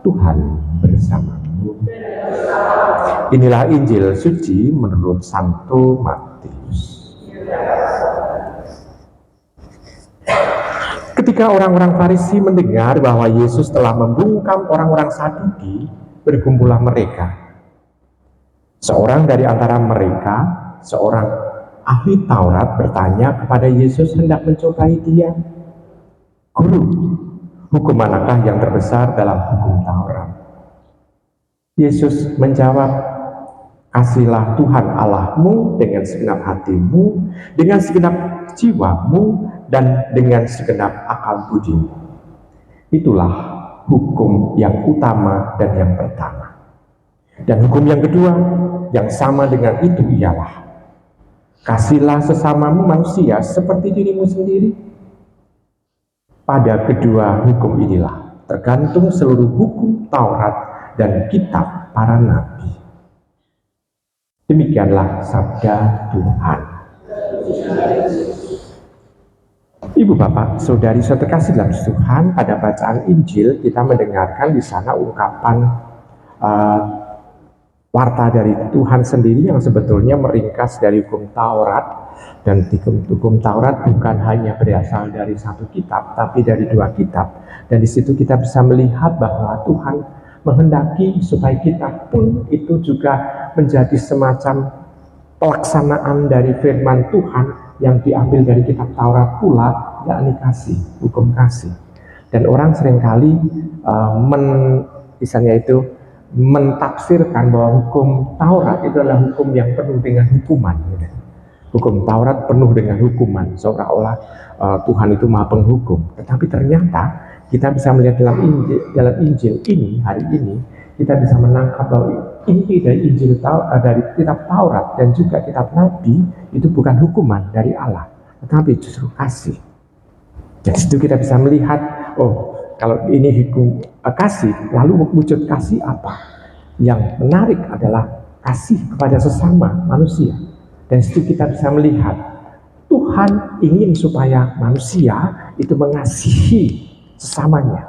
Tuhan bersamamu. Inilah Injil suci menurut Santo Matius. Ketika orang-orang Farisi mendengar bahwa Yesus telah membungkam orang-orang Saduki, berkumpullah mereka. Seorang dari antara mereka, seorang ahli Taurat, bertanya kepada Yesus hendak mencobai dia. Guru, hukum manakah yang terbesar dalam hukum Taurat? Yesus menjawab, kasihlah Tuhan Allahmu dengan segenap hatimu, dengan segenap jiwamu, dan dengan segenap akal budimu. Itulah hukum yang utama dan yang pertama. Dan hukum yang kedua, yang sama dengan itu ialah, kasihlah sesamamu manusia seperti dirimu sendiri. Pada kedua hukum inilah tergantung seluruh hukum Taurat dan kitab para nabi. Demikianlah sabda Tuhan. Ibu bapak, saudari saudara terkasih dalam Tuhan, pada bacaan Injil kita mendengarkan di sana ungkapan warta dari Tuhan sendiri yang sebetulnya meringkas dari hukum Taurat. Dan hukum Taurat bukan hanya berasal dari satu kitab, tapi dari dua kitab. Dan di situ kita bisa melihat bahwa Tuhan menghendaki supaya kita pun itu juga menjadi semacam pelaksanaan dari firman Tuhan yang diambil dari kitab Taurat pula, yakni kasih, hukum kasih. Dan orang seringkali misalnya itu mentafsirkan bahwa hukum Taurat itu adalah hukum yang penuh dengan hukuman. Hukum Taurat penuh dengan hukuman, seolah-olah Tuhan itu maha penghukum. Tetapi ternyata kita bisa melihat dalam Injil ini, hari ini, kita bisa menangkap bahwa inti dari Injil dari kitab Taurat dan juga kitab Nabi itu bukan hukuman dari Allah, tetapi justru kasih. Dari situ kita bisa melihat, oh, kalau ini hukum kasih, lalu wujud kasih apa? Yang menarik adalah kasih kepada sesama manusia. Dan situ kita bisa melihat Tuhan ingin supaya manusia itu mengasihi sesamanya.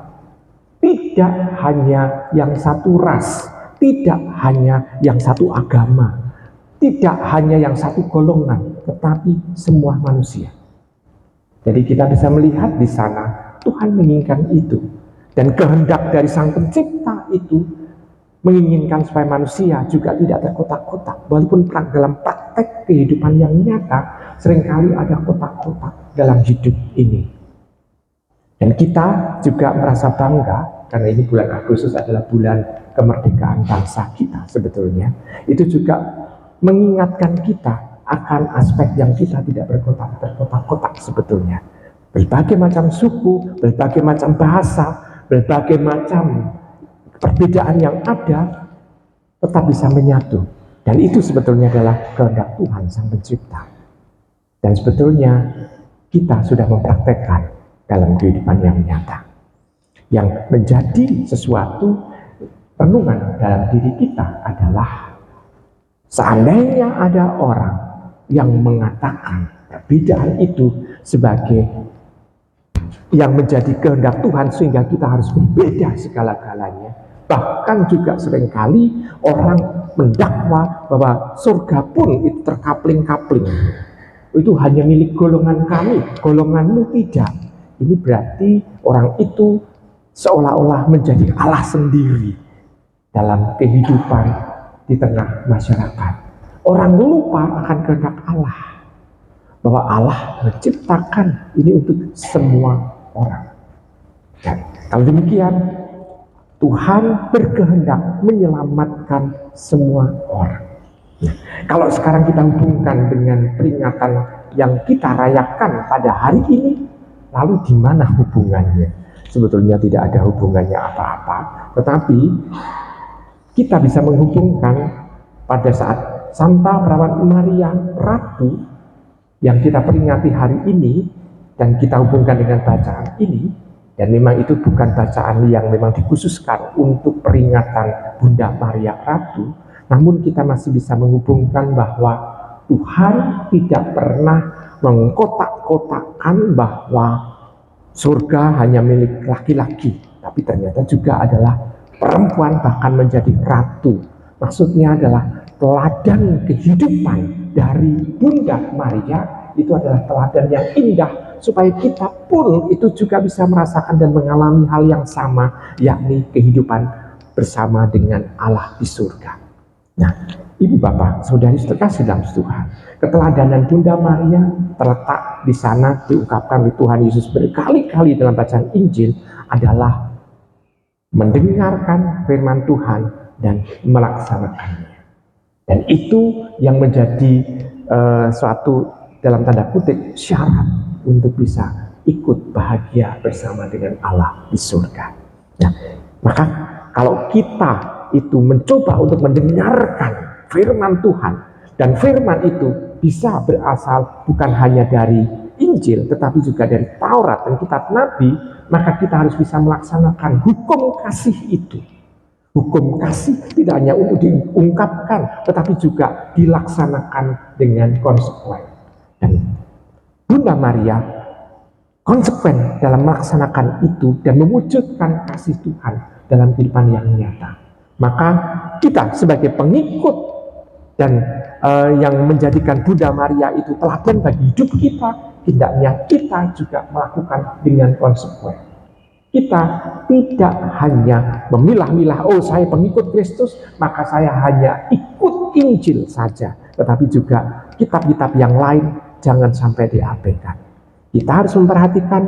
Tidak hanya yang satu ras, tidak hanya yang satu agama, tidak hanya yang satu golongan, tetapi semua manusia. Jadi kita bisa melihat di sana Tuhan menginginkan itu. Dan kehendak dari Sang Pencipta itu menginginkan supaya manusia juga tidak terkotak-kotak. Walaupun dalam praktek kehidupan yang nyata, seringkali ada kotak-kotak dalam hidup ini. Dan kita juga merasa bangga, karena ini bulan Agustus adalah bulan kemerdekaan bangsa kita sebetulnya. Itu juga mengingatkan kita akan aspek yang kita tidak terkotak-kotak sebetulnya. Berbagai macam suku, berbagai macam bahasa, berbagai macam perbedaan yang ada tetap bisa menyatu. Dan itu sebetulnya adalah kehendak Tuhan Sang Pencipta. Dan sebetulnya kita sudah mempraktekkan dalam kehidupan yang nyata. Yang menjadi sesuatu renungan dalam diri kita adalah, seandainya ada orang yang mengatakan perbedaan itu sebagai yang menjadi kehendak Tuhan sehingga kita harus berbeda segala-galanya. Bahkan juga seringkali orang mendakwa bahwa surga pun itu terkapling-kapling. Itu hanya milik golongan kami, golonganmu tidak. Ini berarti orang itu seolah-olah menjadi Allah sendiri dalam kehidupan di tengah masyarakat. Orang lupa akan kehendak Allah, bahwa Allah menciptakan ini untuk semua orang. Dan kalau demikian, Tuhan berkehendak menyelamatkan semua orang. Nah, kalau sekarang kita hubungkan dengan peringatan yang kita rayakan pada hari ini, lalu di mana hubungannya? Sebetulnya tidak ada hubungannya apa-apa, tetapi kita bisa menghubungkan pada saat Santa Perawan Maria Ratu yang kita peringati hari ini, dan kita hubungkan dengan bacaan ini. Dan memang itu bukan bacaan yang memang dikhususkan untuk peringatan Bunda Maria Ratu, namun kita masih bisa menghubungkan bahwa Tuhan tidak pernah mengkotak-kotakkan bahwa surga hanya milik laki-laki, tapi ternyata juga adalah perempuan, bahkan menjadi ratu. Maksudnya adalah teladan kehidupan dari Bunda Maria itu adalah teladan yang indah, supaya kita pun itu juga bisa merasakan dan mengalami hal yang sama, yakni kehidupan bersama dengan Allah di surga. Nah, Ibu Bapak, Saudari terkasih dalam Tuhan, keteladanan Bunda Maria terletak di sana, diungkapkan oleh Tuhan Yesus berkali-kali dalam bacaan Injil, adalah mendengarkan firman Tuhan dan melaksanakannya. Dan itu yang menjadi suatu dalam tanda kutip syarat untuk bisa ikut bahagia bersama dengan Allah di surga. Nah, maka kalau kita itu mencoba untuk mendengarkan firman Tuhan, dan firman itu bisa berasal bukan hanya dari Injil tetapi juga dari Taurat dan kitab Nabi, maka kita harus bisa melaksanakan hukum kasih itu. Hukum kasih tidak hanya untuk diungkapkan, tetapi juga dilaksanakan dengan konsekuen. Dan Bunda Maria konsekuen dalam melaksanakan itu dan mewujudkan kasih Tuhan dalam kehidupan yang nyata. Maka kita sebagai pengikut dan yang menjadikan Bunda Maria itu teladan bagi hidup kita, hendaknya kita juga melakukan dengan konsekuen. Kita tidak hanya memilah-milah, oh saya pengikut Kristus, maka saya hanya ikut Injil saja. Tetapi juga kitab-kitab yang lain jangan sampai diabaikan. Kita harus memperhatikan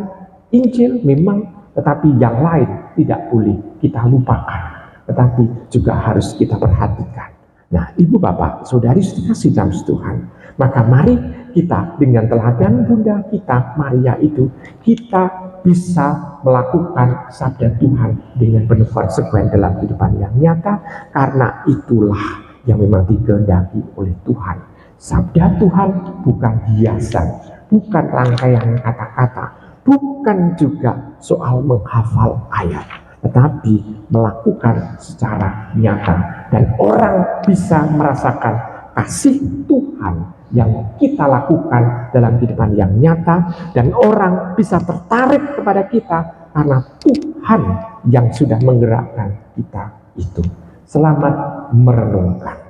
Injil memang, tetapi yang lain tidak boleh kita lupakan. Tetapi juga harus kita perhatikan. Nah, Ibu Bapak, Saudari dikasih dalam Tuhan, maka mari kita dengan teladan Bunda kita Maria itu, kita bisa melakukan sabda Tuhan dengan penuh konsekuen dalam kehidupan yang nyata, karena itulah yang memang dikehendaki oleh Tuhan. Sabda Tuhan bukan hiasan, bukan rangkaian kata-kata, bukan juga soal menghafal ayat, tetapi melakukan secara nyata, dan orang bisa merasakan kasih Tuhan yang kita lakukan dalam kehidupan yang nyata, dan orang bisa tertarik kepada kita karena Tuhan yang sudah menggerakkan kita itu. Selamat merenungkan.